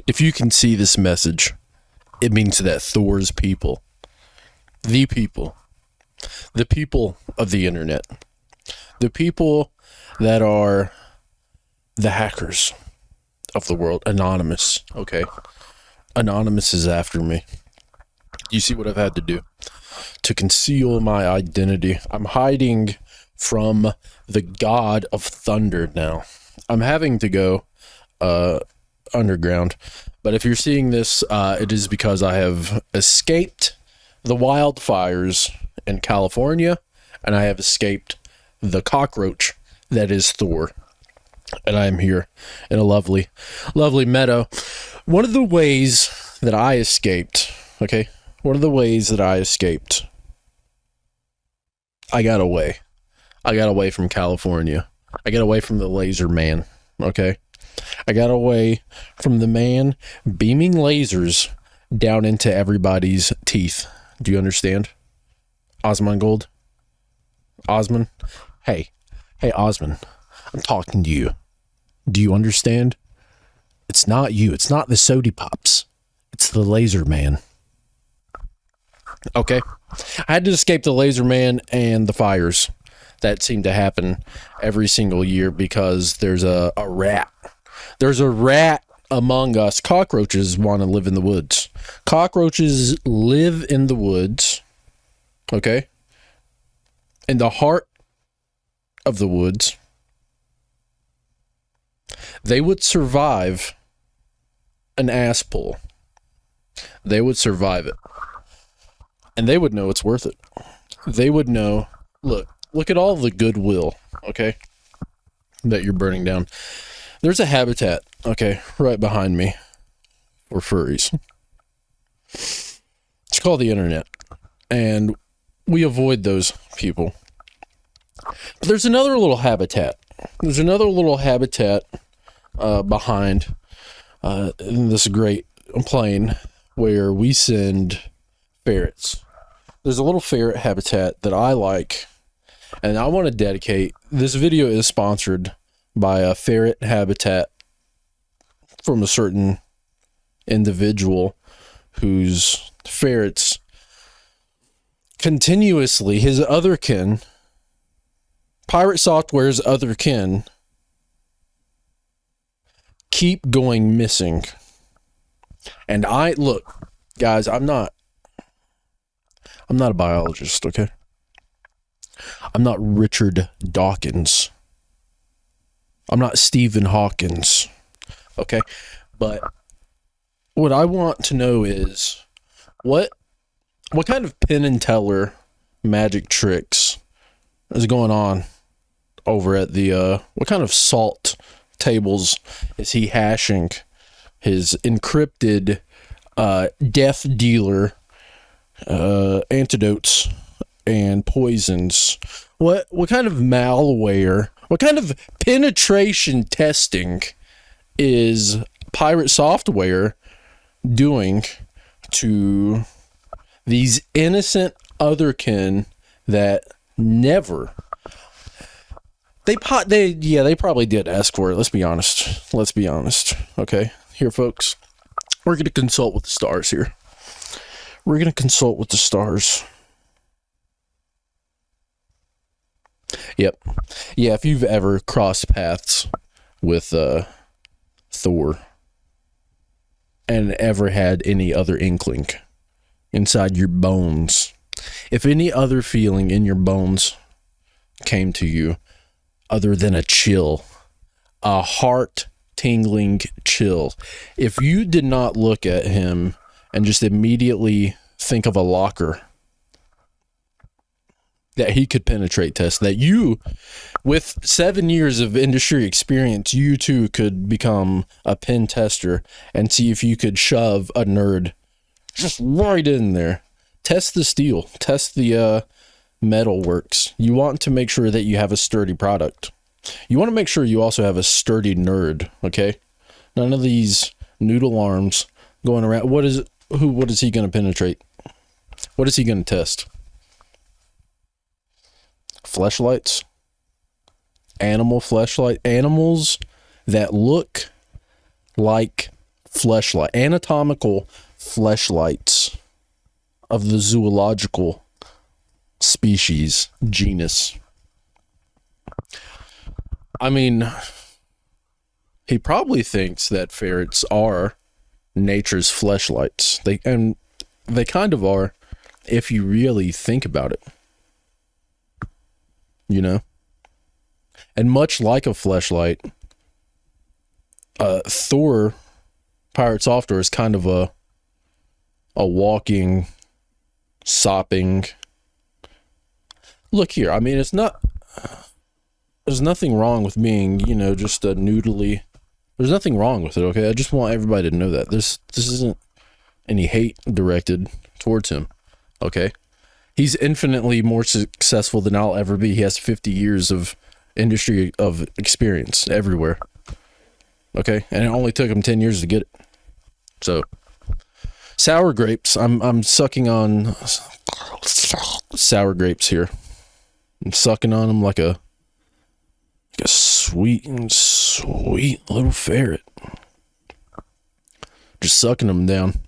If you can see this message, it means that Thor's people, the people of the internet, the people that are the hackers of the world, Anonymous, okay? Anonymous is after me. You see what I've had to do to conceal my identity. I'm hiding from the god of thunder now. I'm having to go underground. But if you're seeing this, it is because I have escaped the wildfires in California, and I have escaped the cockroach that is Thor. And I am here in a lovely, lovely meadow. One of the ways that I escaped, okay? One of the ways that I escaped, I got away. I got away from California. I got away from the laser man, okay? I got away from the man beaming lasers down into everybody's teeth. Do you understand? Osmongold? Osmond? Hey, Osmond, I'm talking to you. Do you understand? It's not you. It's not the Sody Pops. It's the laser man. Okay? I had to escape the laser man and the fires that seem to happen every single year because there's a rat. There's a rat among us. Cockroaches want to live in the woods. Cockroaches live in the woods. Okay? In the heart of the woods. They would survive an ass pull. They would survive it. And they would know it's worth it. They would know, look at all the goodwill, okay, that you're burning down. There's a habitat, okay, right behind me for furries. It's called the internet. And we avoid those people. But there's another little habitat. There's another little habitat behind in this great plain where we send ferrets. There's a little ferret habitat that I like, and I want to dedicate. This video is sponsored by a ferret habitat from a certain individual whose ferrets continuously, his other kin, Pirate Software's other kin, keep going missing. And look, guys, I'm not a biologist, okay? I'm not Richard Dawkins. I'm not Stephen Hawkins, okay? But what I want to know is what kind of Penn and Teller magic tricks is going on over at the what kind of salt tables is he hashing his encrypted death dealer antidotes and poisons? What kind of malware, what kind of penetration testing is Pirate Software doing to these innocent otherkin that never they probably did ask for it. Let's be honest. Okay, here, folks, we're going to consult with the stars here. We're going to consult with the stars. Yep. Yeah, if you've ever crossed paths with Thor and ever had any other inkling inside your bones, if any other feeling in your bones came to you other than a chill, a heart-tingling chill, if you did not look at him and just immediately think of a locker that he could penetrate test, that you, with 7 years of industry experience, you too could become a pen tester and see if you could shove a nerd just right in there. Test the steel, test the metal works. You want to make sure that you have a sturdy product. You want to make sure you also have a sturdy nerd, okay? None of these noodle arms going around. What is he going to penetrate? What is he going to test? Fleshlights? Animal fleshlight? Animals that look like fleshlight, anatomical fleshlights of the zoological species, genus. I mean, he probably thinks that ferrets are nature's fleshlights. They kind of are if you really think about it. You know? And much like a fleshlight, Thor, Pirate Software, is kind of a walking, sopping. Look here, I mean, there's nothing wrong with being, just a noodly. There's nothing wrong with it, okay? I just want everybody to know that. This isn't any hate directed towards him, okay? He's infinitely more successful than I'll ever be. He has 50 years of industry of experience everywhere, okay? And it only took him 10 years to get it. So, sour grapes. I'm sucking on sour grapes here. I'm sucking on them like a sweet little ferret. Just sucking them down.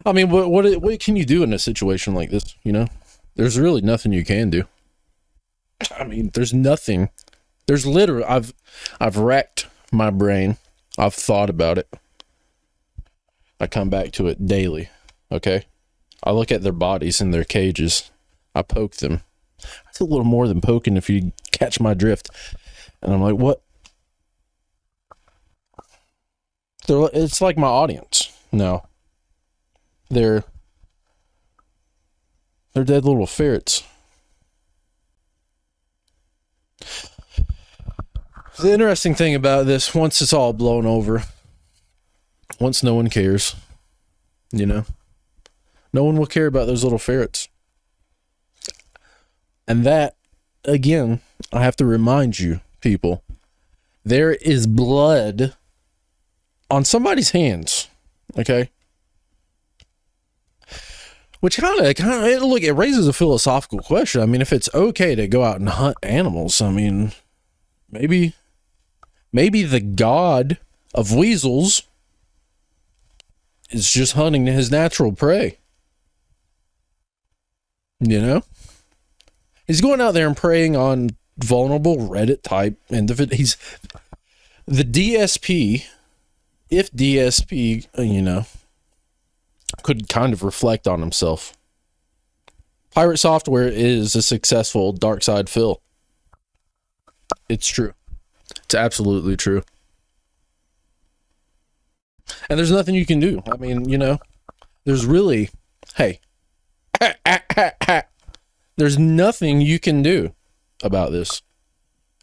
I mean, what can you do in a situation like this? There's really nothing you can do. I mean, there's nothing. There's literally, I've racked my brain. I've thought about it. I come back to it daily. Okay, I look at their bodies in their cages. I poke them. It's a little more than poking, if you catch my drift. And I'm like, what? It's like my audience. No. They're dead little ferrets. The interesting thing about this, once it's all blown over, once no one cares, no one will care about those little ferrets. And that, again, I have to remind you, people, there is blood on somebody's hands, okay? Which kind of, look, it raises a philosophical question. I mean, if it's okay to go out and hunt animals, I mean, maybe the god of weasels is just hunting his natural prey. He's going out there and preying on vulnerable Reddit type individuals. He's the DSP. If DSP, could kind of reflect on himself. Pirate Software is a successful dark side Phil. It's true. It's absolutely true. And there's nothing you can do. I mean, there's really, hey, there's nothing you can do about this.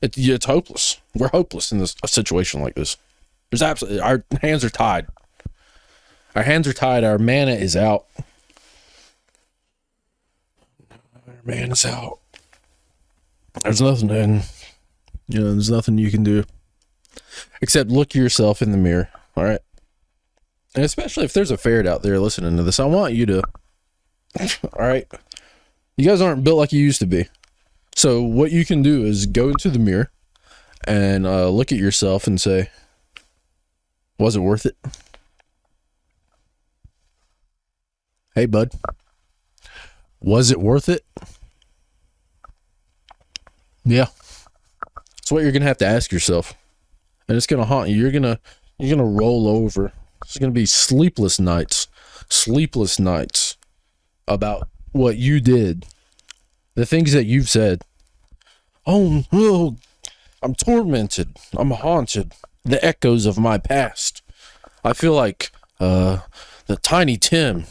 It's hopeless. We're hopeless in a situation like this. There's absolutely, our hands are tied. Our hands are tied. Our mana is out. Our mana is out. There's nothing, and there's nothing you can do except look yourself in the mirror. All right. And especially if there's a ferret out there listening to this, I want you to, all right, you guys aren't built like you used to be. So what you can do is go into the mirror and look at yourself and say, was it worth it? Hey, bud. Was it worth it? Yeah. That's what you're going to have to ask yourself. And it's going to haunt you. You're going to roll over. It's going to be sleepless nights about what you did. The things that you've said. Oh, no, I'm tormented. I'm haunted. The echoes of my past. I feel like the Tiny Tim.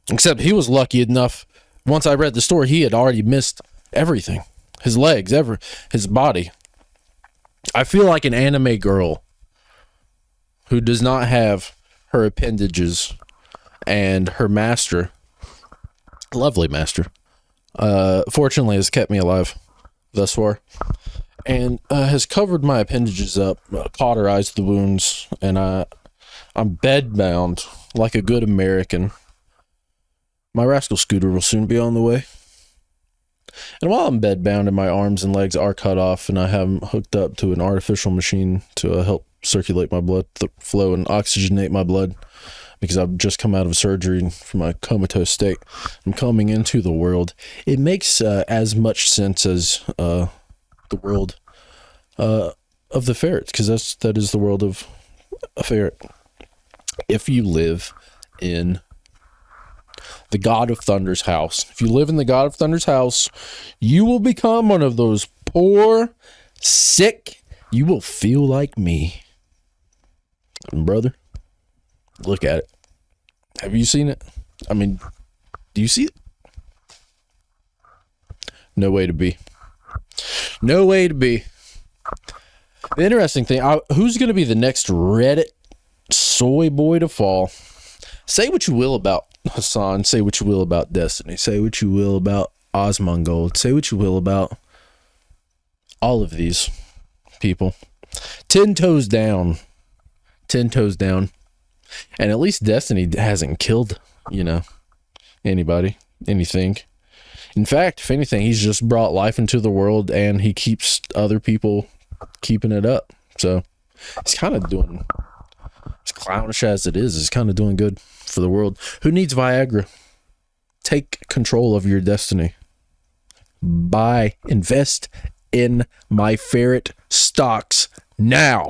Except he was lucky enough. Once I read the story, he had already missed everything. His legs, his body. I feel like an anime girl who does not have her appendages and her master, lovely master, fortunately has kept me alive thus far, and has covered my appendages up, cauterized the wounds, and I'm bedbound like a good American. My rascal scooter will soon be on the way. And while I'm bedbound and my arms and legs are cut off and I have them hooked up to an artificial machine to help circulate my blood flow and oxygenate my blood, because I've just come out of surgery from my comatose state, I'm coming into the world. It makes as much sense as the world of the ferrets, because that is the world of a ferret. If you live in the God of Thunder's house, if you live in the God of Thunder's house, you will become one of those poor, sick, you will feel like me. And brother, look at it. Have you seen it? I mean, do you see it? No way to be. No way to be. The interesting thing, who's going to be the next Reddit soy boy to fall? Say what you will about Hassan. Say what you will about Destiny. Say what you will about Osmongold. Say what you will about all of these people. 10 toes down. 10 toes down. And at least Destiny hasn't killed, anybody, anything. In fact, if anything, he's just brought life into the world and he keeps other people keeping it up. So he's kind of doing, as clownish as it is, kind of doing good for the world. Who needs Viagra? Take control of your destiny. Invest in my ferret stocks now.